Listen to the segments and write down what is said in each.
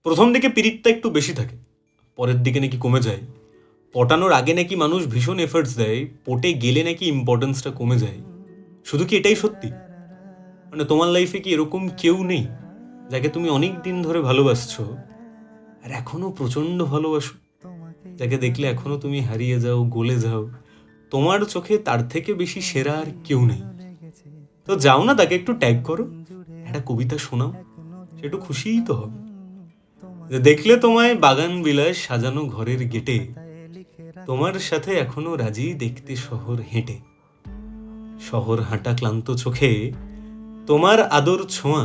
প্রথম দিকে পিরিতটা একটু বেশি থাকে, পরের দিকে নাকি কমে যায়। পটানোর আগে নাকি মানুষ ভীষণ এফার্টস দেয়, পটে গেলে নাকি ইম্পর্টেন্সটা কমে যায়। শুধু কি এটাই সত্যি? মানে তোমার লাইফে কি এরকম কেউ নেই যাকে তুমি অনেক দিন ধরে ভালোবাসছো আর এখনো প্রচন্ড ভালোবাসো, যাকে দেখলে এখনো তুমি হারিয়ে যাও, গলে যাও, তোমার চোখে তার থেকে বেশি সেরা আর কেউ নেই? তো যাও না, তাকে একটু ট্যাগ করো, একটা কবিতা শোনাও, সে একটু খুশিই তো হবে। যে দেখলে তোমায় বাগান বিলাস সাজানো ঘরের গেটে, তোমার সাথে এখনো রাজি দেখতে শহর হেঁটে। শহর হাঁটা ক্লান্ত চোখে তোমার আদর ছোঁয়া,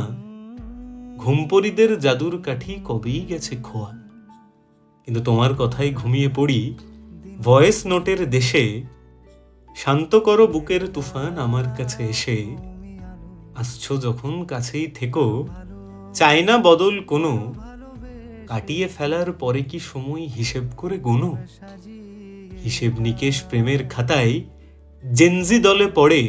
ঘুমপরিদের জাদুর কাঠি কবেই গেছে খোয়া। কিন্তু তোমার কথায় ঘুমিয়ে পড়ি ভয়েস নোটের দেশে, শান্ত করো বুকের তুফান আমার কাছে এসে। আসছো যখন কাছেই থেকো, চাই না বদল কোনো, কাটিয়ে ফেলার পরে কি সময় হিসেব করে গোনো। হিসেব নিকেশ প্রেমের খাতায় জেনজি দলে পড়ে,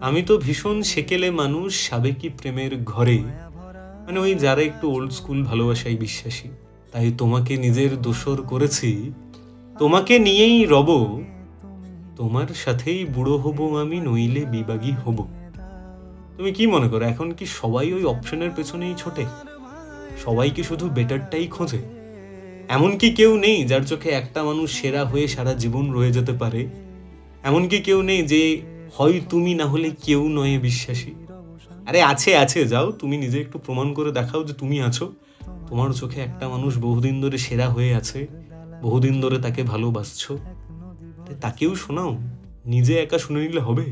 আমি তো ভীষণ সেকেলে মানুষ সাবেকি প্রেমের ঘরে। মানে ওই যারা একটু ওল্ড স্কুল ভালোবাসায় বিশ্বাসী, তাই তোমাকে নিজের দোসর করেছি, তোমাকে নিয়েই রব, তোমার সাথেই বুড়ো হব আমি, নইলে বিবাগী হব। তুমি কি মনে করো, এখন কি সবাই ওই অপশনের পেছনেই ছোটে? সবাই কি শুধু বেটারটাই খোঁজে? এমন কি কেউ নেই যার চোখে একটা মানুষ সেরা হয়ে সারা জীবন রয়ে যেতে পারে? এমন কি কেউ নেই যে হয় তুমি না হলে কেউ নয় বিশ্বাসী? আরে আছে আছে, যাও তুমি নিজে একটু প্রমাণ করে দেখাও যে তুমি আছো। তোমার চোখে একটা মানুষ বহুদিন ধরে সেরা হয়ে আছে, বহুদিন ধরে তাকে ভালোবাসছো, তাকেও শোনাও, নিজে একা শুনে নিলে হবে?